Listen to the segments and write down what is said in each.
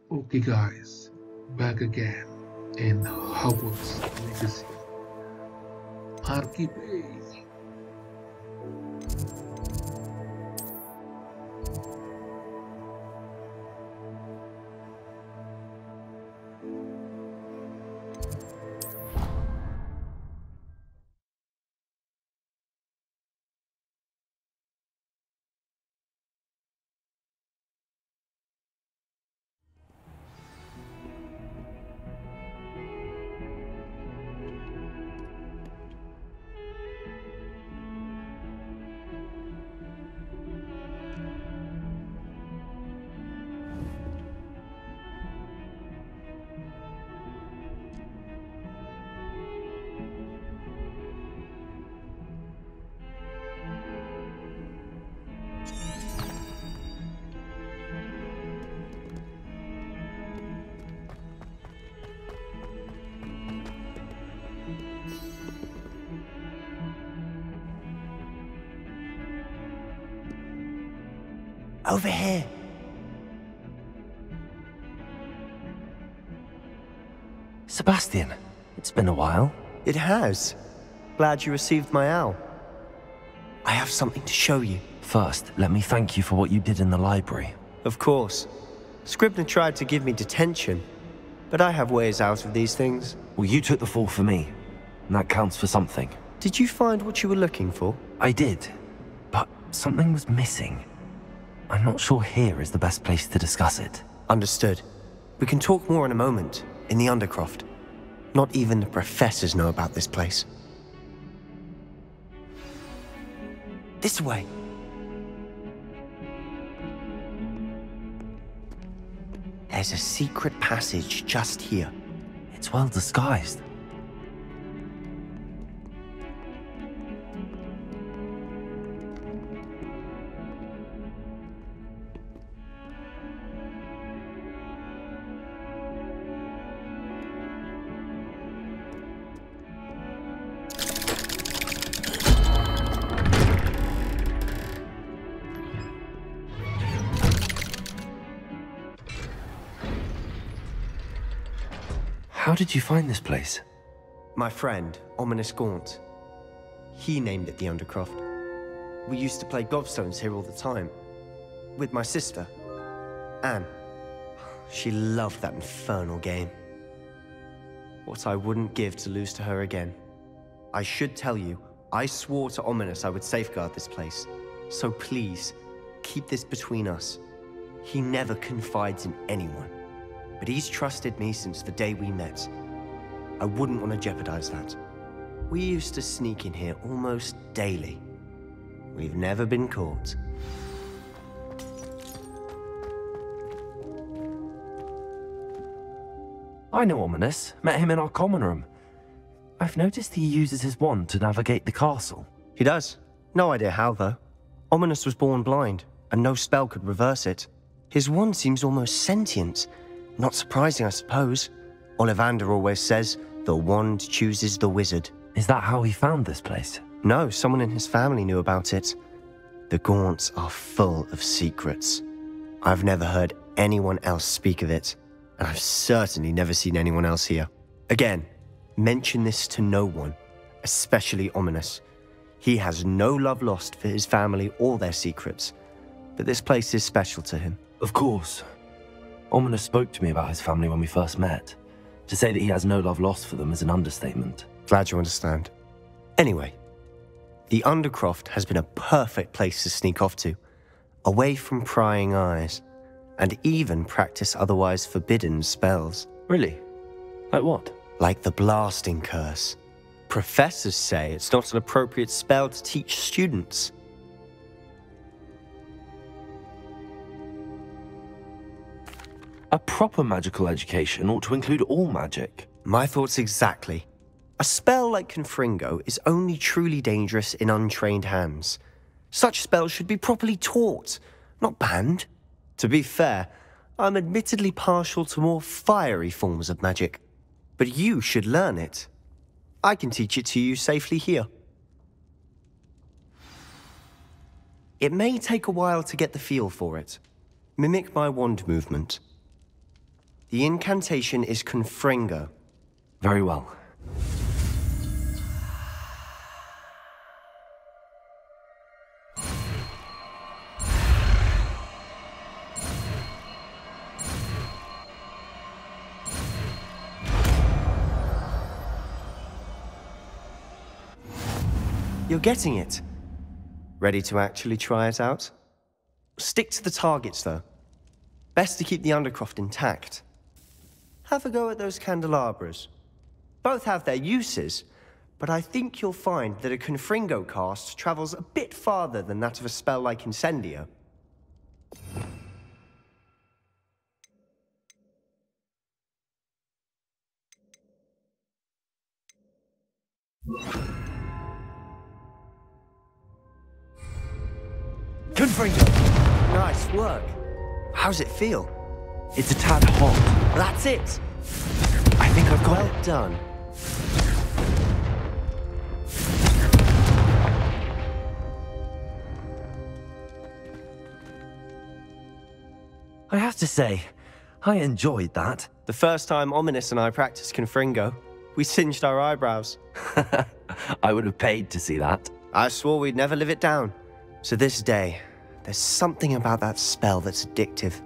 Okay, guys, back again in Hogwarts Legacy. Archipel. Over here. Sebastian, it's been a while. It has. Glad you received my owl. I have something to show you. First, let me thank you for what you did in the library. Of course. Scribner tried to give me detention, but I have ways out of these things. Well, you took the fall for me, and that counts for something. Did you find what you were looking for? I did, but something was missing. I'm not sure here is the best place to discuss it. Understood. We can talk more in a moment, in the Undercroft. Not even the professors know about this place. This way. There's a secret passage just here. It's well disguised. How did you find this place? My friend, Ominous Gaunt. He named it the Undercroft. We used to play gobstones here all the time. With my sister, Anne. She loved that infernal game. What I wouldn't give to lose to her again. I should tell you, I swore to Ominous I would safeguard this place. So please, keep this between us. He never confides in anyone. But he's trusted me since the day we met. I wouldn't want to jeopardize that. We used to sneak in here almost daily. We've never been caught. I know Ominous. Met him in our common room. I've noticed he uses his wand to navigate the castle. He does. No idea how, though. Ominous was born blind, and no spell could reverse it. His wand seems almost sentient. Not surprising, I suppose. Ollivander always says, the wand chooses the wizard. Is that how he found this place? No, someone in his family knew about it. The Gaunts are full of secrets. I've never heard anyone else speak of it, and I've certainly never seen anyone else here. Again, mention this to no one, especially Ominous. He has no love lost for his family or their secrets, but this place is special to him. Of course. Ominous spoke to me about his family when we first met. To say that he has no love lost for them is an understatement. Glad you understand. Anyway, the Undercroft has been a perfect place to sneak off to, away from prying eyes, and even practice otherwise forbidden spells. Really? Like what? Like the blasting curse. Professors say it's not an appropriate spell to teach students. A proper magical education ought to include all magic. My thoughts exactly. A spell like Confringo is only truly dangerous in untrained hands. Such spells should be properly taught, not banned. To be fair, I'm admittedly partial to more fiery forms of magic. But you should learn it. I can teach it to you safely here. It may take a while to get the feel for it. Mimic my wand movement. The incantation is Confringo. Very well. You're getting it. Ready to actually try it out? Stick to the targets, though. Best to keep the Undercroft intact. Have a go at those candelabras. Both have their uses, but I think you'll find that a Confringo cast travels a bit farther than that of a spell like Incendio. Confringo! Nice work. How's it feel? It's a tad hot. That's it! I think I've got it. Well done. I have to say, I enjoyed that. The first time Ominous and I practiced Confringo, we singed our eyebrows. I would have paid to see that. I swore we'd never live it down. So this day, there's something about that spell that's addictive.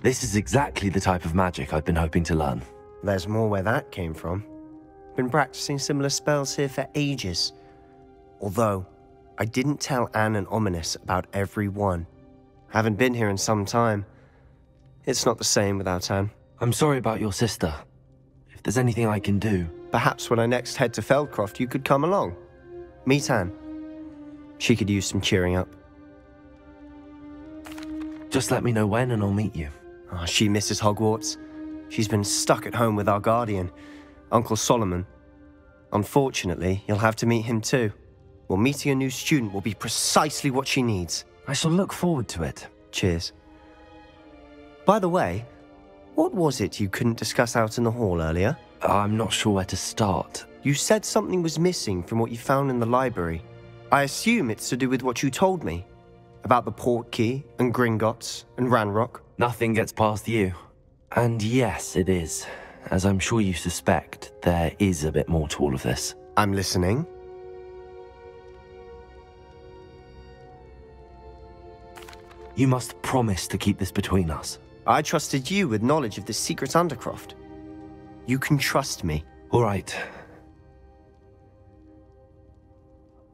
This is exactly the type of magic I've been hoping to learn. There's more where that came from. Been practicing similar spells here for ages. Although, I didn't tell Anne and Ominous about every one. Haven't been here in some time. It's not the same without Anne. I'm sorry about your sister. If there's anything I can do... Perhaps when I next head to Feldcroft, you could come along. Meet Anne. She could use some cheering up. Just let me know when and I'll meet you. Oh, she misses Hogwarts. She's been stuck at home with our guardian, Uncle Solomon. Unfortunately, you'll have to meet him too. Well, meeting a new student will be precisely what she needs. I shall look forward to it. Cheers. By the way, what was it you couldn't discuss out in the hall earlier? I'm not sure where to start. You said something was missing from what you found in the library. I assume it's to do with what you told me. About the Portkey, and Gringotts, and Ranrock. Nothing gets past you. And yes, it is. As I'm sure you suspect, there is a bit more to all of this. I'm listening. You must promise to keep this between us. I trusted you with knowledge of the secret Undercroft. You can trust me. All right.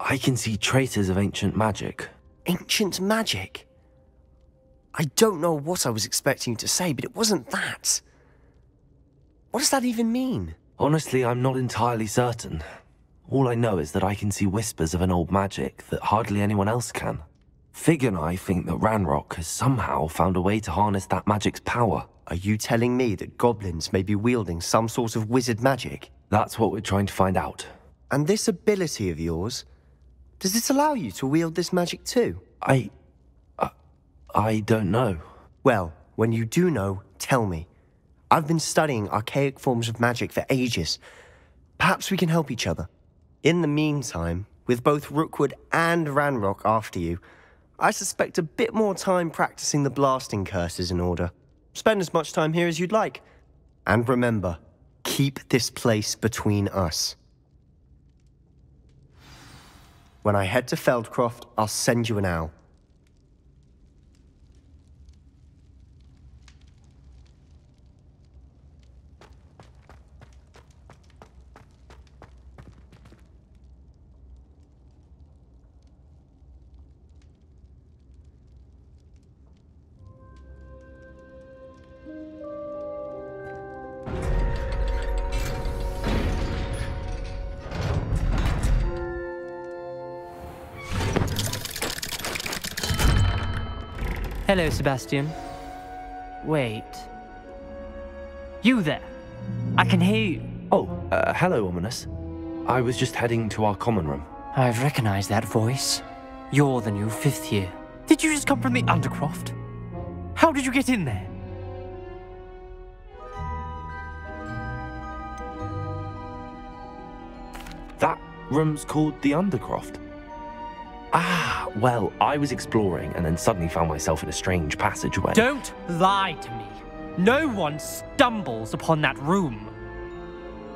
I can see traces of ancient magic. Ancient magic? I don't know what I was expecting you to say, but it wasn't that. What does that even mean? Honestly, I'm not entirely certain. All I know is that I can see whispers of an old magic that hardly anyone else can. Fig and I think that Ranrock has somehow found a way to harness that magic's power. Are you telling me that goblins may be wielding some sort of wizard magic? That's what we're trying to find out. And this ability of yours, does it allow you to wield this magic too? I don't know. Well, when you do know, tell me. I've been studying archaic forms of magic for ages. Perhaps we can help each other. In the meantime, with both Rookwood and Ranrock after you, I suspect a bit more time practicing the blasting curse is in order. Spend as much time here as you'd like. And remember, keep this place between us. When I head to Feldcroft, I'll send you an owl. Hello, Sebastian. Wait. You there? I can hear you. Oh, hello, Ominous. I was just heading to our common room. I've recognized that voice. You're the new 5th year. Did you just come from the Undercroft? How did you get in there? That room's called the Undercroft. Ah, well, I was exploring and then suddenly found myself in a strange passageway. Don't lie to me. No one stumbles upon that room.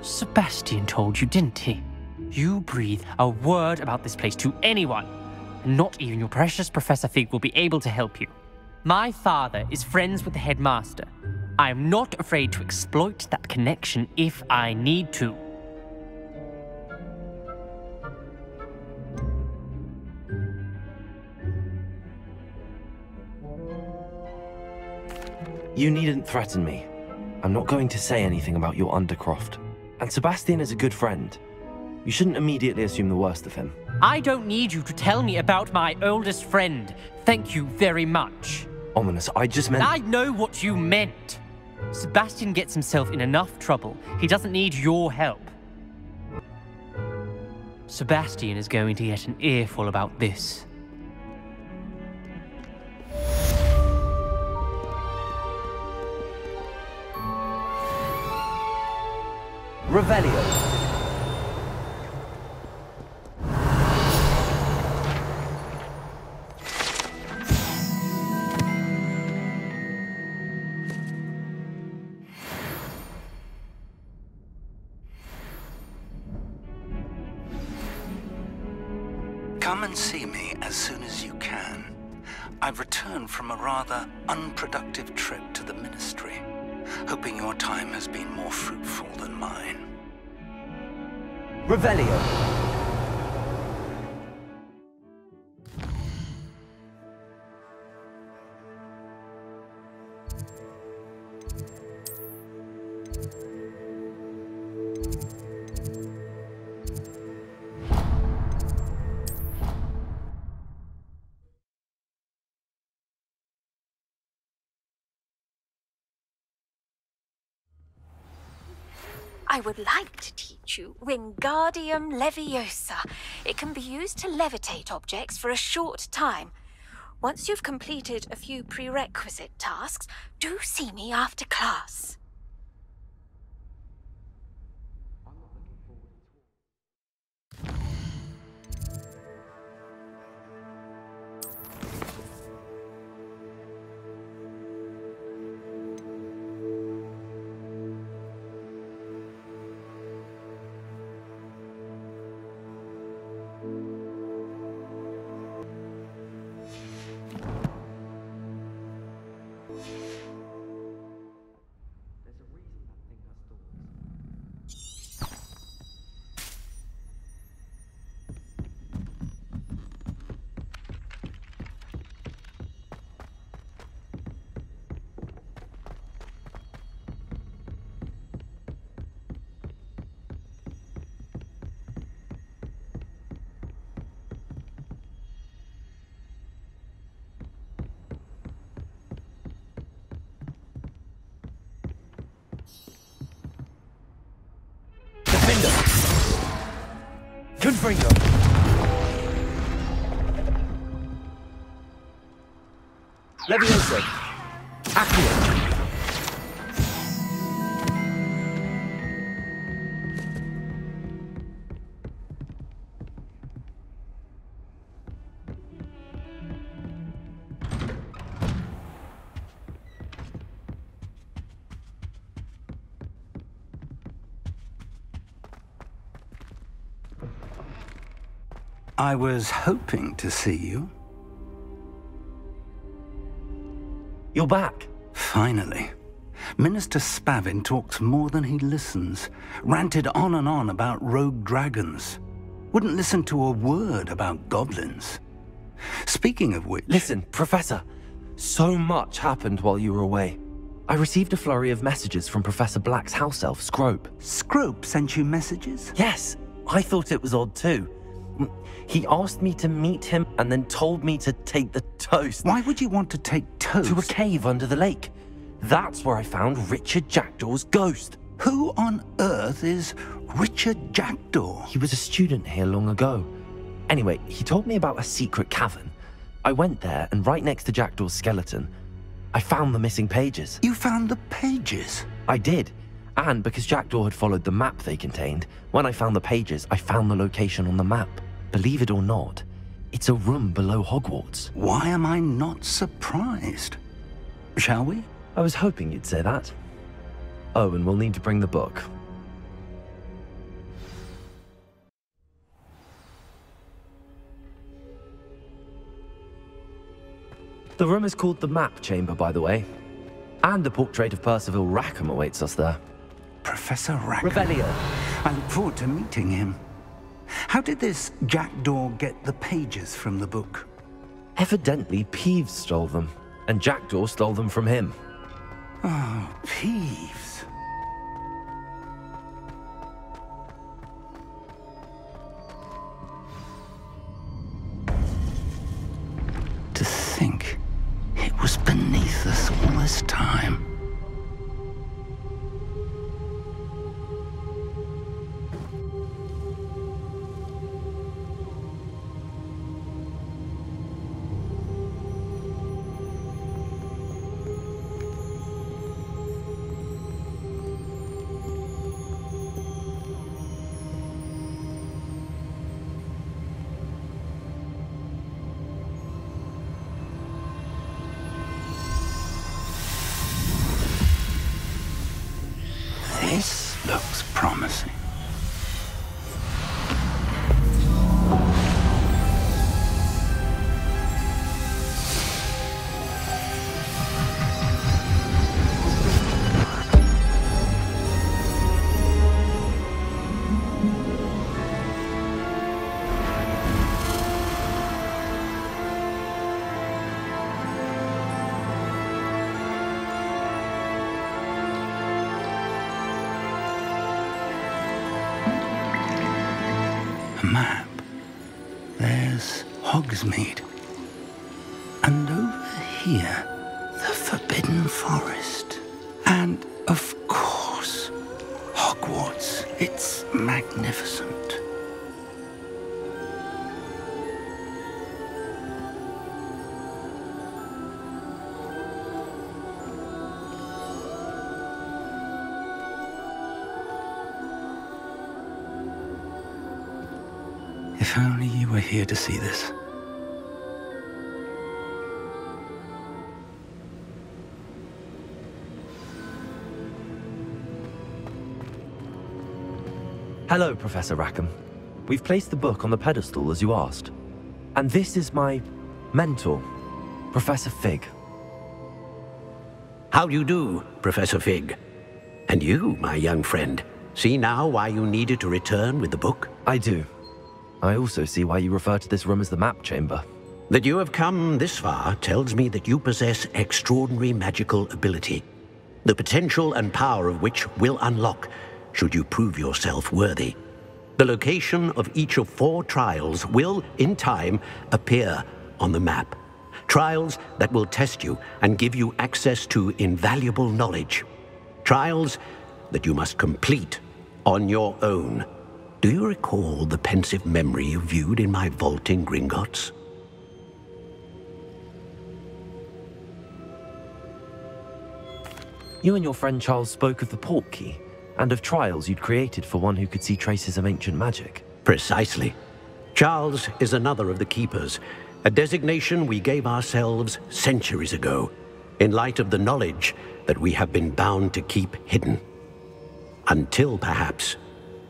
Sebastian told you, didn't he? You breathe a word about this place to anyone, and not even your precious Professor Fig will be able to help you. My father is friends with the headmaster. I am not afraid to exploit that connection if I need to. You needn't threaten me. I'm not going to say anything about your Undercroft. And Sebastian is a good friend. You shouldn't immediately assume the worst of him. I don't need you to tell me about my oldest friend. Thank you very much. Ominous, I just meant... I know what you meant. Sebastian gets himself in enough trouble. He doesn't need your help. Sebastian is going to get an earful about this. Revelio. Come and see me as soon as you can. I've returned from a rather unproductive trip to the Ministry, hoping your time has been more fruitful than mine. Revelio. I would like to teach you Wingardium Leviosa. It can be used to levitate objects for a short time. Once you've completed a few prerequisite tasks, do see me after class. Confringo. Leviosa. Accio. I was hoping to see you. You're back. Finally. Minister Spavin talks more than he listens. Ranted on and on about rogue dragons. Wouldn't listen to a word about goblins. Speaking of which... Listen, Professor. So much happened while you were away. I received a flurry of messages from Professor Black's house elf, Scrope. Scrope sent you messages? Yes, I thought it was odd too. He asked me to meet him and then told me to take the toast. Why would you want to take toast? To a cave under the lake. That's where I found Richard Jackdaw's ghost. Who on earth is Richard Jackdaw? He was a student here long ago. Anyway, he told me about a secret cavern. I went there, and right next to Jackdaw's skeleton, I found the missing pages. You found the pages? I did. And because Jackdaw had followed the map they contained, when I found the pages, I found the location on the map. Believe it or not, It's a room below Hogwarts. Why am I not surprised? Shall we? I was hoping you'd say that. Oh, and we'll need to bring the book. The room is called the Map Chamber, by the way. And the portrait of Percival Rackham awaits us there. Professor Rackham. Revelio. I look forward to meeting him. How did this jackdaw get the pages from the book? Evidently, Peeves stole them, and Jackdaw stole them from him. Oh, Peeves. To think it was beneath us all this time. This looks promising. A map. There's Hogsmeade. And over here, the Forbidden Forest. And, of course, Hogwarts. It's magnificent. If only you were here to see this. Hello, Professor Rackham. We've placed the book on the pedestal as you asked. And this is my mentor, Professor Fig. How do you do, Professor Fig? And you, my young friend, see now why you needed to return with the book? I do. I also see why you refer to this room as the Map Chamber. That you have come this far tells me that you possess extraordinary magical ability, the potential and power of which will unlock should you prove yourself worthy. The location of each of 4 trials will, in time, appear on the map. Trials that will test you and give you access to invaluable knowledge. Trials that you must complete on your own. Do you recall the pensive memory you viewed in my vault in Gringotts? You and your friend Charles spoke of the Portkey, and of trials you'd created for one who could see traces of ancient magic. Precisely. Charles is another of the Keepers, a designation we gave ourselves centuries ago, in light of the knowledge that we have been bound to keep hidden. Until, perhaps,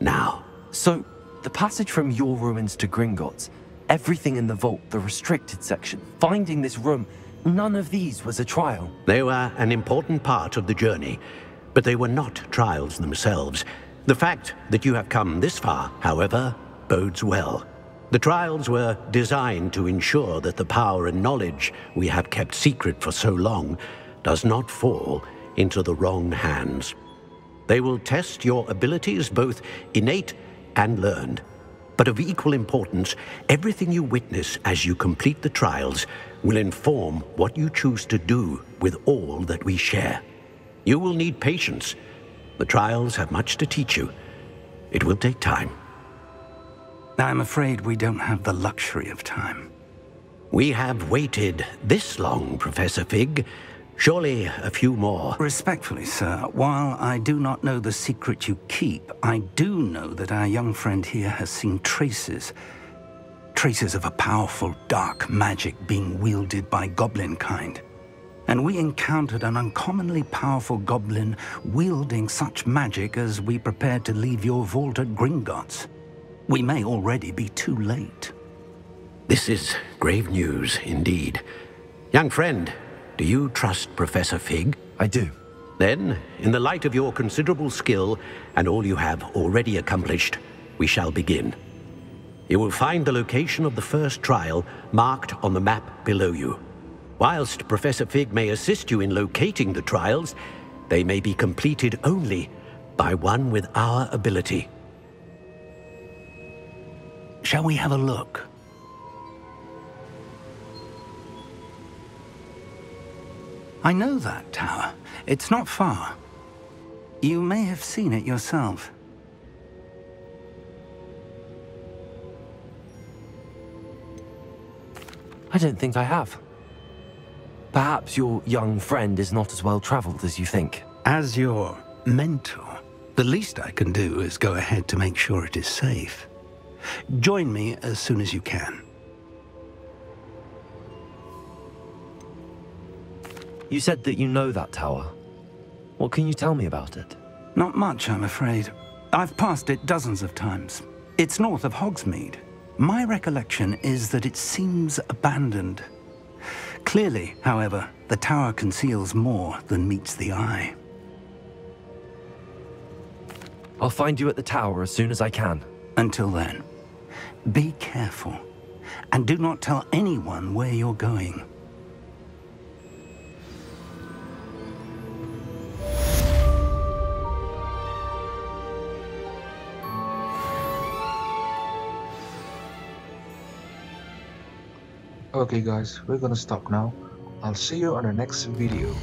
now. So, the passage from your ruins to Gringotts, everything in the vault, the restricted section, finding this room, none of these was a trial. They were an important part of the journey, but they were not trials themselves. The fact that you have come this far, however, bodes well. The trials were designed to ensure that the power and knowledge we have kept secret for so long does not fall into the wrong hands. They will test your abilities, both innate and learned. But of equal importance, everything you witness as you complete the trials will inform what you choose to do with all that we share. You will need patience. The trials have much to teach you. It will take time. I'm afraid we don't have the luxury of time. We have waited this long, Professor Fig. Surely a few more. Respectfully, sir, while I do not know the secret you keep, I do know that our young friend here has seen traces traces of a powerful dark magic being wielded by goblin kind. And we encountered an uncommonly powerful goblin wielding such magic as we prepared to leave your vault at Gringotts. We may already be too late. This is grave news indeed. Young friend, do you trust Professor Fig? I do. Then, in the light of your considerable skill and all you have already accomplished, we shall begin. You will find the location of the first trial marked on the map below you. Whilst Professor Fig may assist you in locating the trials, they may be completed only by one with our ability. Shall we have a look? I know that tower. It's not far. You may have seen it yourself. I don't think I have. Perhaps your young friend is not as well traveled as you think. As your mentor, the least I can do is go ahead to make sure it is safe. Join me as soon as you can. You said that you know that tower. What can you tell me about it? Not much, I'm afraid. I've passed it dozens of times. It's north of Hogsmeade. My recollection is that it seems abandoned. Clearly, however, the tower conceals more than meets the eye. I'll find you at the tower as soon as I can. Until then, be careful, and do not tell anyone where you're going. Okay guys, we're gonna stop now. I'll see you on the next video.